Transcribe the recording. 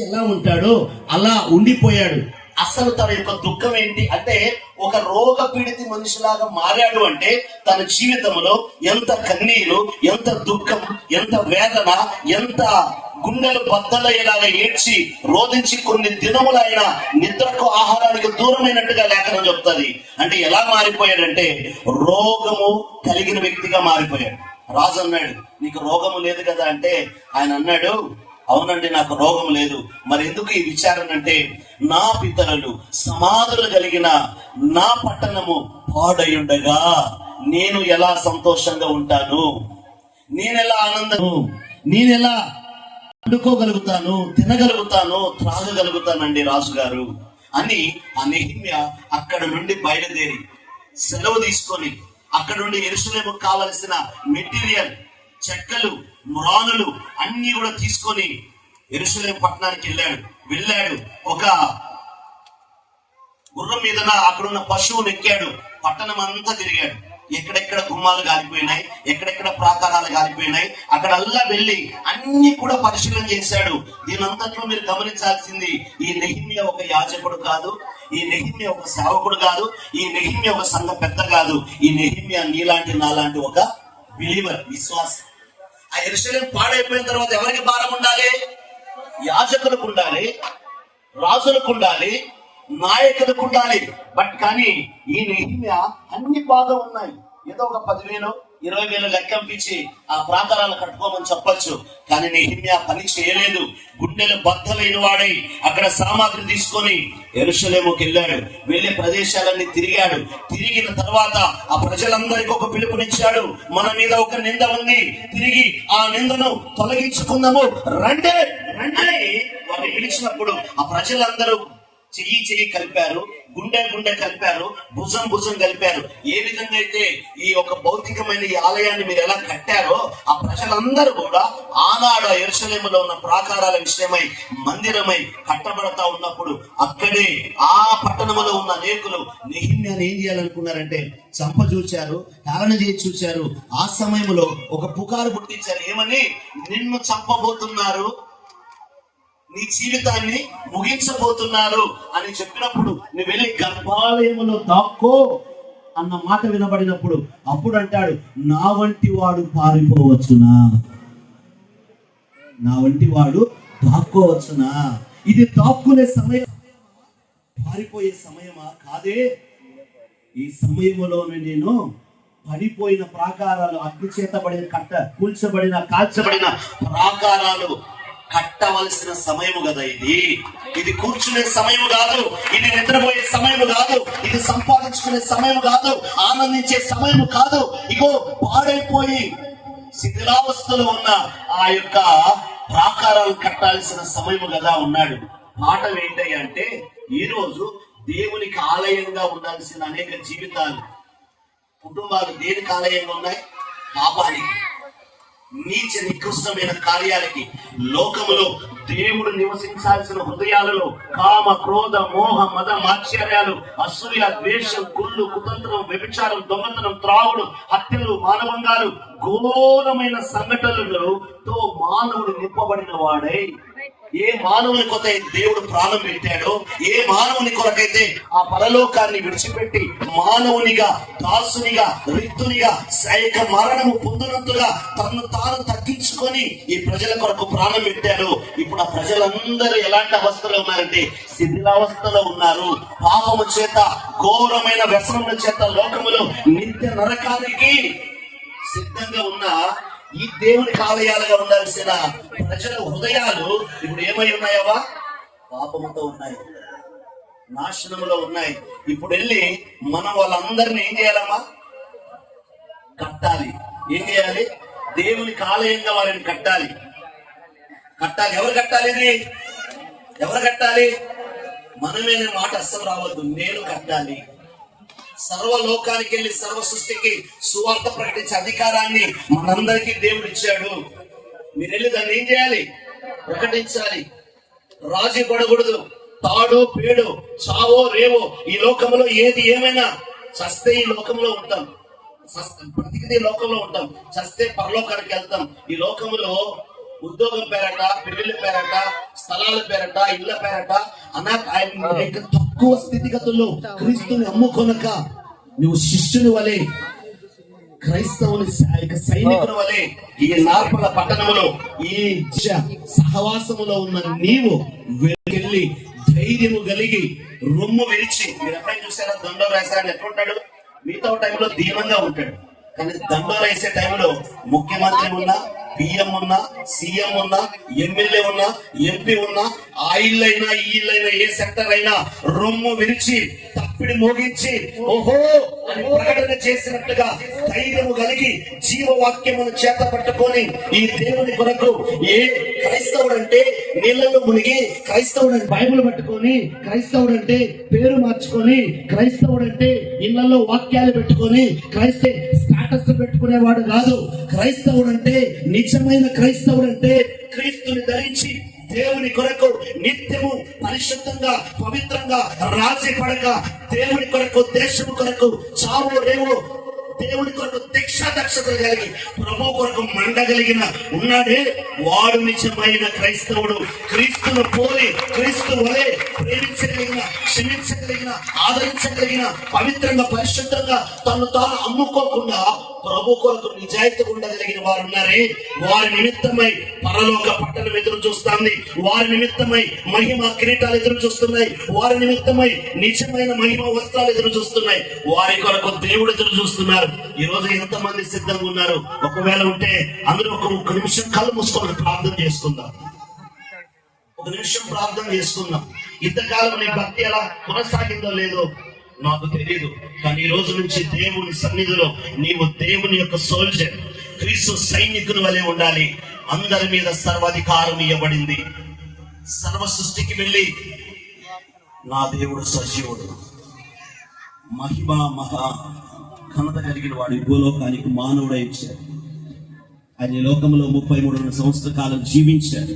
ఎలా ఉంటాడో అలా ఉండిపోయాడు. అసలు తన యొక్క దుఃఖం ఏంటి అంటే, ఒక రోగ పీడిత మనిషిలాగా మారాడు అంటే తన జీవితంలో ఎంత కన్నీరు, ఎంత దుఃఖం, ఎంత వేదన, ఎంత గుండెలు బద్దలయ్యేలాగా ఏడ్చి రోధించి కొన్ని దినములు ఆయన నిద్రకు ఆహారానికి దూరమైనట్టుగా లేఖనం చెప్తుంది. అంటే ఎలా మారిపోయాడంటే రోగము కలిగిన వ్యక్తిగా మారిపోయాడు. రాజు అన్నాడు, నీకు రోగము లేదు కదా అంటే ఆయన అన్నాడు, అవునండి నాకు రోగం లేదు. మరి ఎందుకు ఈ విచారణ అంటే, నా పితరులు సమాధులు కలిగిన నా పట్టణము పాడయుండగా నేను ఎలా సంతోషంగా ఉంటాను, నేనెలా ఆనందము, నేనెలా వండుకోగలుగుతాను, తినగలుగుతాను, త్రాగగలుగుతానండి రాజుగారు అని ఆ నెహెమ్యా అక్కడ నుండి బయలుదేరి సెలవు తీసుకొని అక్కడ నుండి యెరూషలేముకు కావలసిన మెటీరియల్, చెక్కలు, మ్రానులు అన్ని కూడా తీసుకొని యెరూషలేము పట్టణానికి వెళ్ళాడు. ఒక గుర్రం మీద అక్కడున్న పశువును ఎక్కాడు. పట్టణం అంతా తిరిగాడు. ఎక్కడెక్కడ గుమ్మాలు కాలిపోయినాయి, ఎక్కడెక్కడ ప్రాకారాలు కాలిపోయినాయి, అక్కడల్లా వెళ్ళి అన్ని కూడా పరిశీలన చేశాడు. దీనంతట్లో మీరు గమనించాల్సింది, ఈ నెహెమ్యా ఒక యాజకుడు కాదు, ఈ నెహెమ్యా ఒక సేవకుడు కాదు, ఈ నెహెమ్యా ఒక సంఘ పెద్ద కాదు. ఈ నెహెమ్యా నీలాంటి నాలాంటి ఒక బిలీవర్, విశ్వాసం. ఆ యెరూషలేము పాడైపోయిన తర్వాత ఎవరికి భారం ఉండాలి? యాజకులకు ఉండాలి, రాజులకు ఉండాలి, నాయకులకు ఉండాలి. బట్ కానీ ఈ నెహెమ్యా అన్ని బాగా ఉన్నాయి. ఏదో ఒక 10,000 20,000 లెక్కంపించి ఆ ప్రాకారాలు కట్టుకోమని చెప్పొచ్చు. కానీ నెహెమ్యా పని చేయలేదు. గుండెలు బద్దలైన వాడై అక్కడ సామాగ్రి తీసుకొని యెరూషలేముకి వెళ్ళాడు. వెళ్ళే ప్రదేశాలన్నీ తిరిగాడు. తిరిగిన తర్వాత ఆ ప్రజలందరికీ ఒక పిలుపునిచ్చాడు, మన మీద ఒక నింద ఉంది, తిరిగి ఆ నిందను తొలగించుకుందాము, రండి రండి వారిని పిలిచినప్పుడు ఆ ప్రజలందరూ చెయ్యి కలిపారు, గుండె కలిపారు, భుజం కలిపారు. ఏ విధంగా అయితే ఈ ఒక భౌతికమైన ఈ ఆలయాన్ని మీరు ఎలా కట్టారో ఆ ప్రజలందరూ కూడా ఆనాడు యెరూషలేములో ఉన్న ప్రాకారాల విషయమై మందిరమై కట్టబడతా ఉన్నప్పుడు అక్కడే ఆ పట్టణంలో ఉన్న అనేకులు నెహెమ్యాను ఏం చేయాలనుకున్నారంటే చంపజూచారు, హేళన చేసి చూచారు. ఆ సమయంలో ఒక పుకారు పుట్టించారు. ఏమని? నిన్ను చంపబోతున్నారు, నీ జీవితాన్ని ముగించబోతున్నారు అని చెప్పినప్పుడు నువ్వు వెళ్ళి గర్భాలయములో దాక్కో అన్న మాట వినబడినప్పుడు అప్పుడు అంటాడు, నా వంటి వాడు పారిపోవచ్చునా, నా వంటి వాడు దాక్కోవచ్చునా? ఇది దాక్కునే సమయం, పారిపోయే సమయమా? కాదే. ఈ సమయములోనే నేను పడిపోయిన ప్రాకారాలు, అగ్ని చేతబడిన కూల్చబడిన కాల్చబడిన ప్రాకారాలు కట్టవలసిన సమయము కదా ఇది కూర్చునే సమయం కాదు, ఇది నిద్రపోయే సమయం కాదు, ఇది సంపాదించుకునే సమయం కాదు, ఆనందించే సమయం కాదు. ఇగో పాడైపోయి శిథిలావస్థలో ఉన్న ఆ యొక్క ప్రాకారాలు కట్టాల్సిన సమయం కదా ఉన్నాడు. పాఠం ఏంటి అంటే, ఈ రోజు దేవునికి ఆలయంగా ఉండాల్సిన అనేక జీవితాలు, కుటుంబాలు దేనికి ఆలయంగా ఉన్నాయి? పాపానికి, నీచ నికృష్టమైన కార్యాలకి. లోకములో దేవుడు నివసించాల్సిన హృదయాలలో కామ, క్రోధ, మోహ, మద, మాత్సర్యాలు, అసూయ, ద్వేషం, కుళ్ళు, కుతంత్రం, వ్యభిచారం, దొంగతనం, త్రాగుడు, హత్యలు, మానవంగాలు, ఘోరమైన సంఘటనలతో మానవుడు నింపబడిన వాడై, ఏ మానవుని కొరకై దేవుడు ప్రాణం పెట్టాడో, ఏ మానవుని కొరకైతే ఆ పరలోకాన్ని విడిచిపెట్టి మానవునిగా, దాసునిగా, రిక్తునిగా, శాయక మరణము పొందినట్టుగా తను తాను తగ్గించుకొని ఈ ప్రజల కొరకు ప్రాణం పెట్టాడు. ఇప్పుడు ఆ ప్రజలందరూ ఎలాంటి అవస్థలో ఉన్నారంటే శిథిలావస్థలో ఉన్నారు. పాపము చేత, ఘోరమైన వ్యసనముల చేత లోకములో నిత్య నరకానికి సిద్ధంగా ఉన్న ఈ దేవునికి ఆలయాలుగా ఉండాల్సిన ప్రజల హృదయాలు ఇప్పుడు ఏమై ఉన్నాయవా? పాపముతో ఉన్నాయి, నాశనములో ఉన్నాయి. ఇప్పుడు వెళ్ళి మనం వాళ్ళందరినీ ఏం చేయాలమ్మా? కట్టాలి. ఏం చేయాలి? దేవునికి ఆలయంగా వారిని కట్టాలి. ఎవరు కట్టాలి? ఇది ఎవరు కట్టాలి? మనమే మాట అస్సలు రావద్దు, నేను కట్టాలి. సర్వలోకానికి వెళ్ళి సర్వ సృష్టికి సువార్త ప్రకటించే అధికారాన్ని మనందరికీ దేవుడు ఇచ్చాడు. మీరు వెళ్ళి దాన్ని ఏం చేయాలి? ప్రకటించాలి. రాజీ పడకూడదు. తాడో పేడో, చావో రేవో, ఈ లోకంలో ఏది ఏమైనా, చస్తే ఈ లోకంలో ఉంటాం, బ్రతికితే ఈ లోకంలో ఉంటాం, చస్తే పరలోకానికి వెళ్తాం. ఈ లోకంలో ఉద్యోగం పేరట, పెళ్లిళ్ళ పేరట, స్థలాల పేరట, ఇళ్ల పేరట ఆయన తక్కువ స్థితిగతుల్లో క్రీస్తుని అమ్ముకొనక నువ్వు శిష్యుని వలె, క్రైస్తవుని సైనికుల వలె ఈ నార్పల పట్టణంలో ఈ సహవాసములో ఉన్న నీవు వెళ్ళి ధైర్యము కలిగి రొమ్ము విరిచి, మీరు ఎప్పుడైనా చూసారా దండోర వేసాన్ని ఎట్లుంటాడు? మిగతా టైంలో దీనంగా ఉంటాడు, కానీ దండోర వేసే టైంలో ముఖ్యమంత్రి ఉన్నా, పిఎం ఉన్నా, సీఎం ఉన్నా, ఎమ్మెల్యే ఉన్నా, ఎంపీ ఉన్నా, ఆ ఇల్లు అయినా ఈ ఇల్లు అయినా ఏ సెక్టర్ అయినా రొమ్ము విరిచి తప్పిడి మోగించి ఓహో అని ప్రకటన చేసినట్టుగా ధైర్యము కలిగి జీవవాక్యమును చేత పట్టుకొని ఈ దేవుని కొరకు, ఏ క్రైస్తవుడు అంటే నీళ్లలో మునిగి, క్రైస్తవుడు అంటే బైబిల్ పట్టుకొని, క్రైస్తవుడు అంటే పేరు మార్చుకొని, క్రైస్తవుడు అంటే ఇళ్లలో వాక్యాలు పెట్టుకొని క్రైస్తే స్టాటస్ పెట్టుకునేవాడు కాదు. క్రైస్తవుడు అంటే, నిజమైన క్రైస్తవుడు అంటే క్రీస్తుని ధరించి దేవుని కొరకు నిత్యము పరిశుద్ధంగా పవిత్రంగా రాజీ పడక దేవుని కొరకు, దేశము కొరకు చావు రేవు దేవుని కొరకు దీక్షాదక్షతలు కలిగి ప్రభు కొరకు మండగలిగిన ఉన్నాడే వాడు నిజమైన క్రైస్తవుడు. క్రీస్తును పోలి, క్రీస్తు వలె ప్రేమించగలిగిన, క్షమించగలిగిన, ఆదరించగలిగిన, పవిత్రంగా పరిశుద్ధంగా తను తాను అమ్ముకోకుండా ప్రభు కొరకు నిజాయితీగా ఉండగలిగిన వారు ఉన్నారే, వారి నిమిత్తమై పరలోక పట్టణం ఎదురు చూస్తుంది, వారి నిమిత్తమై మహిమ కిరీటాలు ఎదురు చూస్తున్నాయి, వారి నిమిత్తమై నిజమైన మహిమ వస్త్రాలు ఎదురు చూస్తున్నాయి, వారి కొరకు దేవుడు ఎదురు చూస్తున్నారు. ఈ రోజు ఎంతమంది సిద్ధంగా ఉన్నారు? ఒకవేళ ఉంటే అందరూ ఒక నిమిషం కళ్ళు మూసుకొని ప్రార్థన చేసుకుందాం. ఒక నిమిషం ప్రార్థన చేసుకుందాం. ఇంతకాలం నీ భక్తి ఎలా కొనసాగిందో లేదో నాకు తెలియదు, కానీ ఈ రోజు నుంచి దేవుని సన్నిధిలో నీవు దేవుని యొక్క సోల్జర్, క్రీస్తు సైనికుని వలె ఉండాలి. అందరి మీద సర్వాధికారం ఇవ్వబడింది. సర్వ సృష్టికి వెళ్ళి నా దేవుడు సజీవుడు, మహిమ మహా ఘనత కలిగిన వాడు ఈ భూలోకానికి మానవుడై ఇచ్చాడు. ఆయన లోకంలో 33 సంవత్సరాల కాలం జీవించాడు.